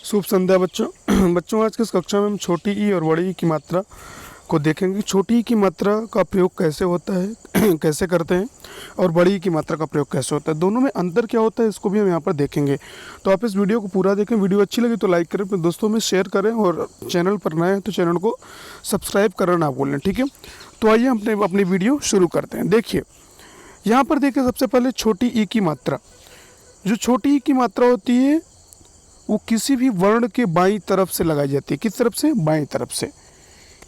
शुभ संध्या बच्चों। बच्चों आज की इस कक्षा में हम छोटी ई और बड़ी ई की मात्रा को देखेंगे। छोटी ई की मात्रा का प्रयोग कैसे होता है कैसे करते हैं, और बड़ी ई की मात्रा का प्रयोग कैसे होता है, दोनों में अंतर क्या होता है इसको भी हम यहाँ पर देखेंगे। तो आप इस वीडियो को पूरा देखें। वीडियो अच्छी लगी तो लाइक करें, अपने दोस्तों में शेयर करें, और चैनल पर नए हैं तो चैनल को सब्सक्राइब करना ना भूलें। ठीक है, तो आइए हम अपनी वीडियो शुरू करते हैं। देखिए यहाँ पर देखिए, सबसे पहले छोटी ई की मात्रा। जो छोटी ई की मात्रा होती है वो किसी भी वर्ण के बाईं तरफ से लगाई जाती है। किस तरफ से? बाईं तरफ से।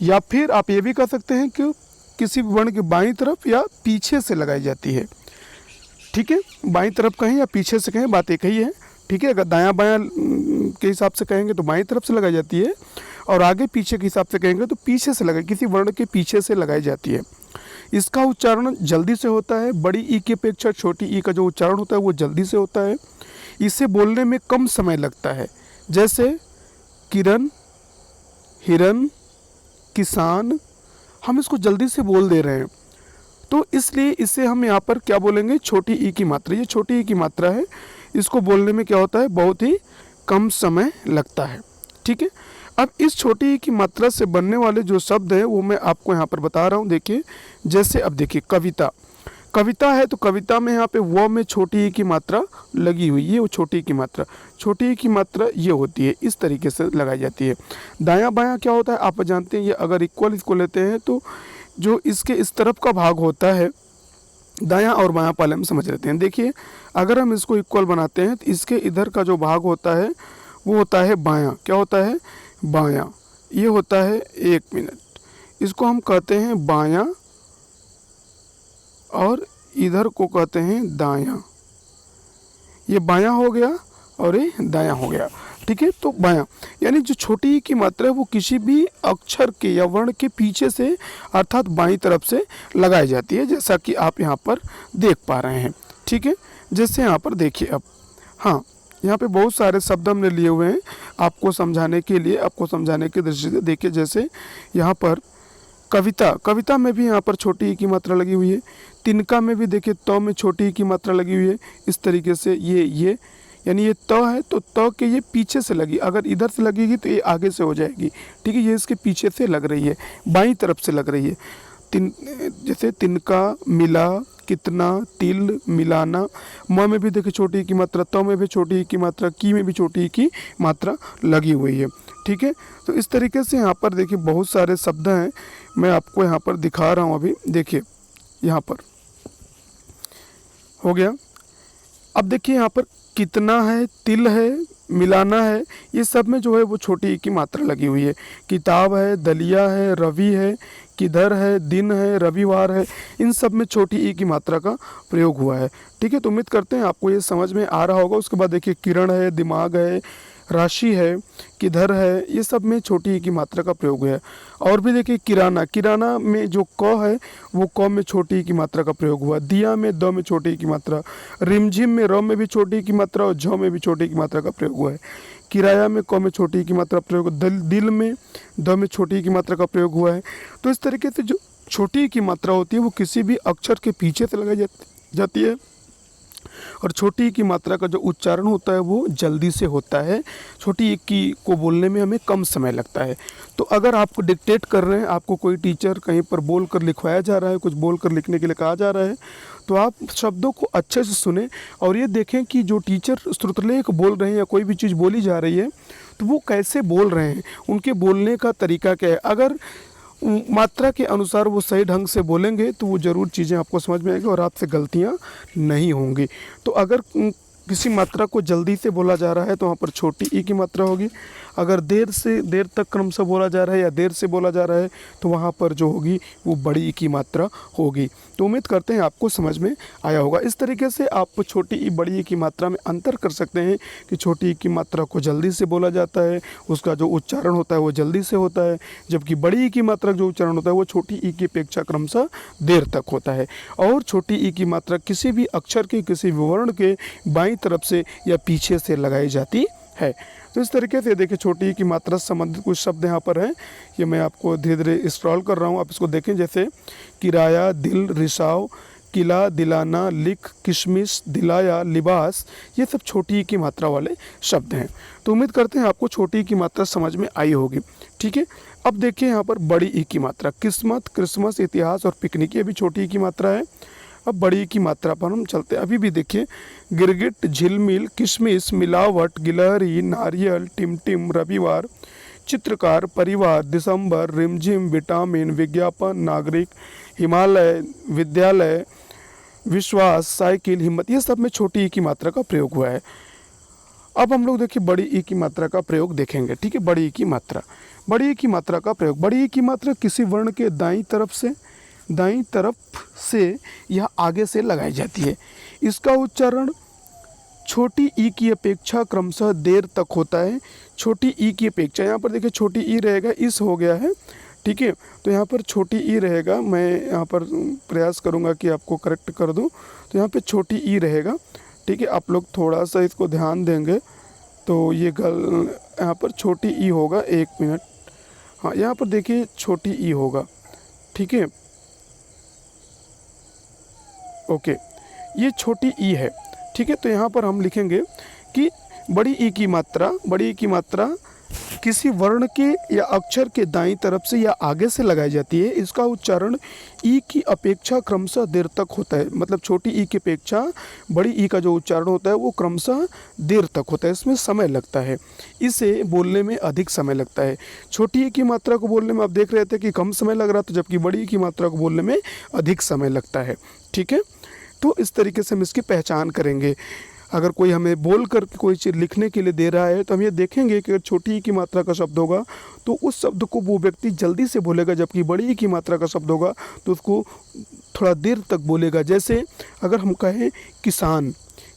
या फिर आप ये भी कह सकते हैं कि किसी भी वर्ण के बाईं तरफ या पीछे से लगाई जाती है। ठीक है, बाईं तरफ कहें या पीछे से कहें, बात एक ही है। ठीक है, अगर दायां बायां के हिसाब से कहेंगे तो बाईं तरफ से लगाई जाती है, और आगे पीछे के हिसाब से कहेंगे तो पीछे से लगाई, किसी वर्ण के पीछे से लगाई जाती है। इसका उच्चारण जल्दी से होता है। बड़ी ई की अपेक्षा छोटी ई का जो उच्चारण होता है वो जल्दी से होता है। इसे बोलने में कम समय लगता है। जैसे किरण, हिरन, किसान, हम इसको जल्दी से बोल दे रहे हैं, तो इसलिए इसे हम यहाँ पर क्या बोलेंगे? छोटी ई की मात्रा। ये छोटी ई की मात्रा है, इसको बोलने में क्या होता है? बहुत ही कम समय लगता है। ठीक है, अब इस छोटी ई की मात्रा से बनने वाले जो शब्द हैं वो मैं आपको यहाँ पर बता रहा हूँ। देखिए, जैसे अब देखिए कविता। कविता है तो कविता में यहाँ पे वो में छोटी ई की मात्रा लगी हुई है। वो छोटी ई की मात्रा, छोटी ई की मात्रा ये होती है, इस तरीके से लगाई जाती है। दायां बायां क्या होता है आप जानते हैं। ये अगर इक्वल इसको लेते हैं तो जो इसके इस तरफ का भाग होता है, दायां और बायां पहले हम समझ लेते हैं। देखिए, अगर हम इसको इक्वल बनाते हैं तो इसके इधर का जो भाग होता है वो होता है बायां। क्या होता है? बायां। ये होता है, एक मिनट, इसको हम कहते हैं बायां, और इधर को कहते हैं दायां। ये बायां हो गया और ये दायां हो गया। ठीक है, तो बायां यानी जो छोटी ई की मात्रा है वो किसी भी अक्षर के या वर्ण के पीछे से अर्थात बाईं तरफ से लगाई जाती है, जैसा कि आप यहाँ पर देख पा रहे हैं। ठीक है, जैसे यहाँ पर देखिए, अब हाँ, यहाँ पे बहुत सारे शब्द हमने लिए हुए हैं आपको समझाने के लिए, आपको समझाने की दृष्टि से। देखिए, जैसे यहाँ पर कविता, कविता में भी यहाँ पर छोटी ई की मात्रा लगी हुई है। तिनका में भी देखिए त में छोटी ई की मात्रा लगी हुई है। इस तरीके से ये यानी ये त है तो त के ये पीछे से लगी, अगर इधर से लगेगी तो ये आगे से हो जाएगी। ठीक है, ये इसके पीछे से लग रही है, बाईं तरफ से लग रही है। जैसे तिनका, मिला, कितना, तिल, मिलाना। म में भी देखिए छोटी ई की मात्रा, त में भी छोटी ई की मात्रा, की में भी छोटी ई की मात्रा लगी हुई है। ठीक है, तो इस तरीके से यहाँ पर देखिए बहुत सारे शब्द हैं, मैं आपको यहाँ पर दिखा रहा हूँ। अभी देखिए यहाँ पर हो गया। अब देखिए यहाँ पर कितना है, तिल है, मिलाना है, ये सब में जो है वो छोटी ई की मात्रा लगी हुई है। किताब है, दलिया है, रवि है, किधर है, दिन है, रविवार है, इन सब में छोटी ई की मात्रा का प्रयोग हुआ है। ठीक है, तो उम्मीद करते हैं आपको ये समझ में आ रहा होगा। उसके बाद देखिए किरण है, दिमाग है, राशि है, किधर है, ये सब में छोटी ई की मात्रा का प्रयोग है। और भी देखिए किराना, किराना में जो क है वो क में छोटी ई की मात्रा का प्रयोग हुआ। दिया में द में छोटी ई की मात्रा, रिमझिम में र में भी छोटी ई की मात्रा और झ में भी छोटी ई की मात्रा का प्रयोग हुआ है। किराया में क में छोटी ई की मात्रा प्रयोग, दिल में द में छोटी ई की मात्रा का प्रयोग हुआ है। तो इस तरीके से जो छोटी ई की मात्रा होती है वो किसी भी अक्षर के पीछे से लगाई जाती है, और छोटी ई की मात्रा का जो उच्चारण होता है वो जल्दी से होता है। छोटी ई की को बोलने में हमें कम समय लगता है। तो अगर आपको डिक्टेट कर रहे हैं, आपको कोई टीचर कहीं पर बोल कर लिखवाया जा रहा है, कुछ बोल कर लिखने के लिए कहा जा रहा है, तो आप शब्दों को अच्छे से सुने और ये देखें कि जो टीचर श्रुतलेख बोल रहे हैं या कोई भी चीज़ बोली जा रही है तो वो कैसे बोल रहे हैं, उनके बोलने का तरीका क्या है। अगर मात्रा के अनुसार वो सही ढंग से बोलेंगे तो वो ज़रूर चीज़ें आपको समझ में आएगी और आपसे गलतियाँ नहीं होंगी। तो अगर किसी मात्रा को जल्दी से बोला जा रहा है तो वहाँ पर छोटी ई की मात्रा होगी। अगर देर से देर तक क्रम से बोला जा रहा है या देर से बोला जा रहा है तो वहाँ पर जो होगी वो बड़ी ई की मात्रा होगी। तो उम्मीद करते हैं आपको समझ में आया होगा। इस तरीके से आप छोटी ई बड़ी ई की मात्रा में अंतर कर सकते हैं कि छोटी ई की मात्रा को जल्दी से बोला जाता है, उसका जो उच्चारण होता है वो जल्दी से होता है, जबकि बड़ी ई की मात्रा जो उच्चारण होता है वो छोटी ई की अपेक्षा क्रमशः देर तक होता है। और छोटी ई की मात्रा किसी भी अक्षर के, किसी भी वर्ण के बाईं तरफ से या पीछे से लगाई जाती है। तो इस तरीके से देखिए छोटी ई की मात्रा से संबंधित कुछ शब्द यहाँ पर हैं, ये मैं आपको धीरे धीरे स्क्रॉल कर रहा हूँ, आप इसको देखें। जैसे किराया, दिल, रिसाव, किला, दिलाना, लिख, किशमिश, दिलाया, लिबास, ये सब छोटी ई की मात्रा वाले शब्द हैं। तो उम्मीद करते हैं आपको छोटी ई की मात्रा समझ में आई होगी। ठीक है, अब देखिए यहाँ पर बड़ी ई की मात्रा, किस्मत, क्रिसमस, इतिहास और पिकनिक, ये भी छोटी ई की मात्रा है। अब बड़ी ई की मात्रा पर हम चलते हैं। अभी भी देखिए, गिरगिट, झिलमिल, किशमिश, मिलावट, गिलहरी, नारियल, टिमटिम, रविवार, चित्रकार, परिवार, दिसंबर, रिमझिम, विटामिन, विज्ञापन, नागरिक, हिमालय, विद्यालय, विश्वास, साइकिल, हिम्मत, ये सब में छोटी ई की मात्रा का प्रयोग हुआ है। अब हम लोग देखिए बड़ी ई की मात्रा का प्रयोग देखेंगे। ठीक है, बड़ी ई की मात्रा, बड़ी ई की मात्रा का प्रयोग। बड़ी ई की मात्रा किसी वर्ण के दाईं तरफ से या आगे से लगाई जाती है। इसका उच्चारण छोटी ई की अपेक्षा क्रमशः देर तक होता है। छोटी ई की अपेक्षा, यहाँ पर देखिए छोटी ई रहेगा, इस हो गया है। ठीक है, तो यहाँ पर छोटी ई रहेगा, मैं यहाँ पर प्रयास करूँगा कि आपको करेक्ट कर दूँ। तो यहाँ पे छोटी ई रहेगा। ठीक है, आप लोग थोड़ा सा इसको ध्यान देंगे तो ये यहाँ पर छोटी ई होगा। 1 मिनट, हाँ यहाँ पर देखिए छोटी ई होगा। ठीक है, ओके, ये छोटी ई है। ठीक है, तो यहाँ पर हम लिखेंगे कि बड़ी ई की मात्रा किसी वर्ण के या अक्षर के दाईं तरफ से या आगे से लगाई जाती है। इसका उच्चारण ई की अपेक्षा क्रमशः देर तक होता है। मतलब छोटी ई की अपेक्षा बड़ी ई का जो उच्चारण होता है वो क्रमशः देर तक होता है, इसमें समय लगता है, इसे बोलने में अधिक समय लगता है। छोटी ई की मात्रा को बोलने में आप देख रहे थे कि कम समय लग रहा था, जबकि बड़ी ई की मात्रा को बोलने में अधिक समय लगता है। ठीक है, तो इस तरीके से हम इसकी पहचान करेंगे। अगर कोई हमें बोल कर कोई चीज़ लिखने के लिए दे रहा है तो हम ये देखेंगे कि अगर छोटी ई की मात्रा का शब्द होगा तो उस शब्द को वो व्यक्ति जल्दी से बोलेगा, जबकि बड़ी ई की मात्रा का शब्द होगा तो उसको थोड़ा देर तक बोलेगा। जैसे अगर हम कहें किसान,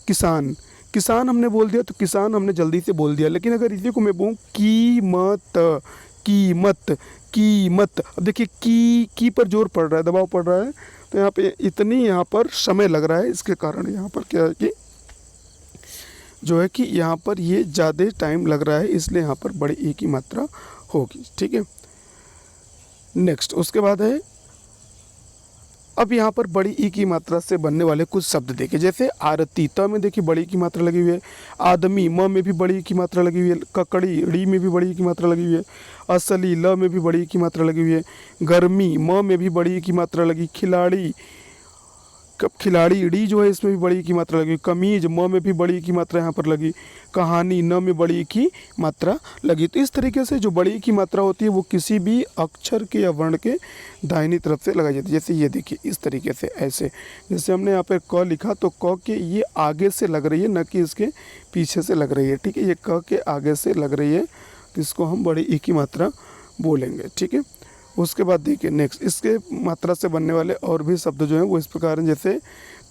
किसान हमने बोल दिया तो किसान हमने जल्दी से बोल दिया। लेकिन अगर इसी को मैं बोलूँ कीमत, अब देखिए की पर जोर पड़ रहा है, दबाव पड़ रहा है, तो यहाँ पे इतनी यहाँ पर समय लग रहा है। इसके कारण यहाँ पर क्या है कि जो है कि यहाँ पर ये ज़्यादा टाइम लग रहा है, इसलिए यहाँ पर बड़ी ई की मात्रा होगी। ठीक है, नेक्स्ट उसके बाद है, अब यहाँ पर बड़ी ई की मात्रा से बनने वाले कुछ शब्द देखिए। जैसे आरती, त में देखिए बड़ी ई की मात्रा लगी हुई है। आदमी, म में भी बड़ी ई की मात्रा लगी हुई है। ककड़ी, ड़ी में भी बड़ी ई की मात्रा लगी हुई है। असली, ल में भी बड़ी ई की मात्रा लगी हुई है। गर्मी, म में भी बड़ी ई की मात्रा लगी। खिलाड़ी, डी जो है इसमें भी बड़ी ई की मात्रा लगी। कमीज, म में भी बड़ी ई की मात्रा यहाँ पर लगी। कहानी, न में बड़ी ई की मात्रा लगी। तो इस तरीके से जो बड़ी ई की मात्रा होती है वो किसी भी अक्षर के या वर्ण के दाहिनी तरफ से लगाई जाती है। जैसे ये देखिए इस तरीके से, ऐसे जैसे हमने यहाँ पर क लिखा तो क के ये आगे से लग रही है, न कि इसके पीछे से लग रही है। ठीक है, ये क के आगे से लग रही है, तो इसको हम बड़ी ई की मात्रा बोलेंगे। ठीक है, उसके बाद देखिए नेक्स्ट, इसके मात्रा से बनने वाले और भी शब्द जो हैं वो इस प्रकार हैं। जैसे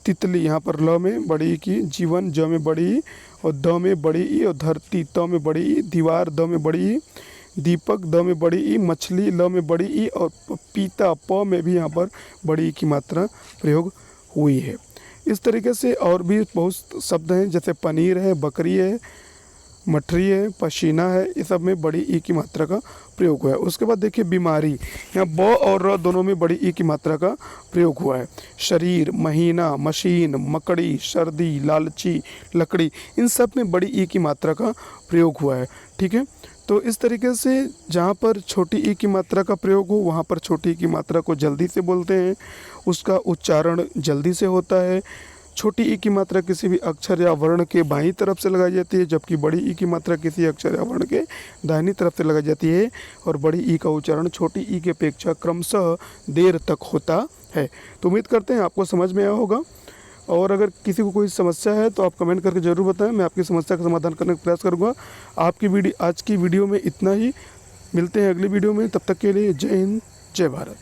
तितली, यहाँ पर ल में बड़ी ई की। जीवन, ज में बड़ी ई और द में बड़ी ई और धरती, त में बड़ी ई। दीवार, द में बड़ी ई। दीपक, द में बड़ी ई। मछली, ल में बड़ी ई और पपीता, प में भी यहाँ पर बड़ी ई की मात्रा प्रयोग हुई है। इस तरीके से और भी बहुत शब्द हैं, जैसे पनीर है, बकरी है, मठरी है, पसीना है, ये सब में बड़ी ई की मात्रा का प्रयोग हुआ है। उसके बाद देखिए बीमारी, यहाँ ब और र दोनों में बड़ी ई की मात्रा का प्रयोग हुआ है। शरीर, महीना, मशीन, मकड़ी, सर्दी, लालची, लकड़ी, इन सब में बड़ी ई की मात्रा का प्रयोग हुआ है। ठीक है, तो इस तरीके से जहाँ पर छोटी ई की मात्रा का प्रयोग हो वहाँ पर छोटी ई की मात्रा को जल्दी से बोलते हैं, उसका उच्चारण जल्दी से होता है। छोटी ई की मात्रा किसी भी अक्षर या वर्ण के बाईं तरफ से लगाई जाती है, जबकि बड़ी ई की मात्रा किसी अक्षर या वर्ण के दाहिनी तरफ से लगाई जाती है। और बड़ी ई का उच्चारण छोटी ई की अपेक्षा क्रमशः देर तक होता है। तो उम्मीद करते हैं आपको समझ में आया होगा। और अगर किसी को कोई समस्या है तो आप कमेंट करके ज़रूर बताएं, मैं आपकी समस्या का समाधान करने का प्रयास करूँगा। आज की वीडियो में इतना ही, मिलते हैं अगली वीडियो में, तब तक के लिए जय हिंद, जय भारत।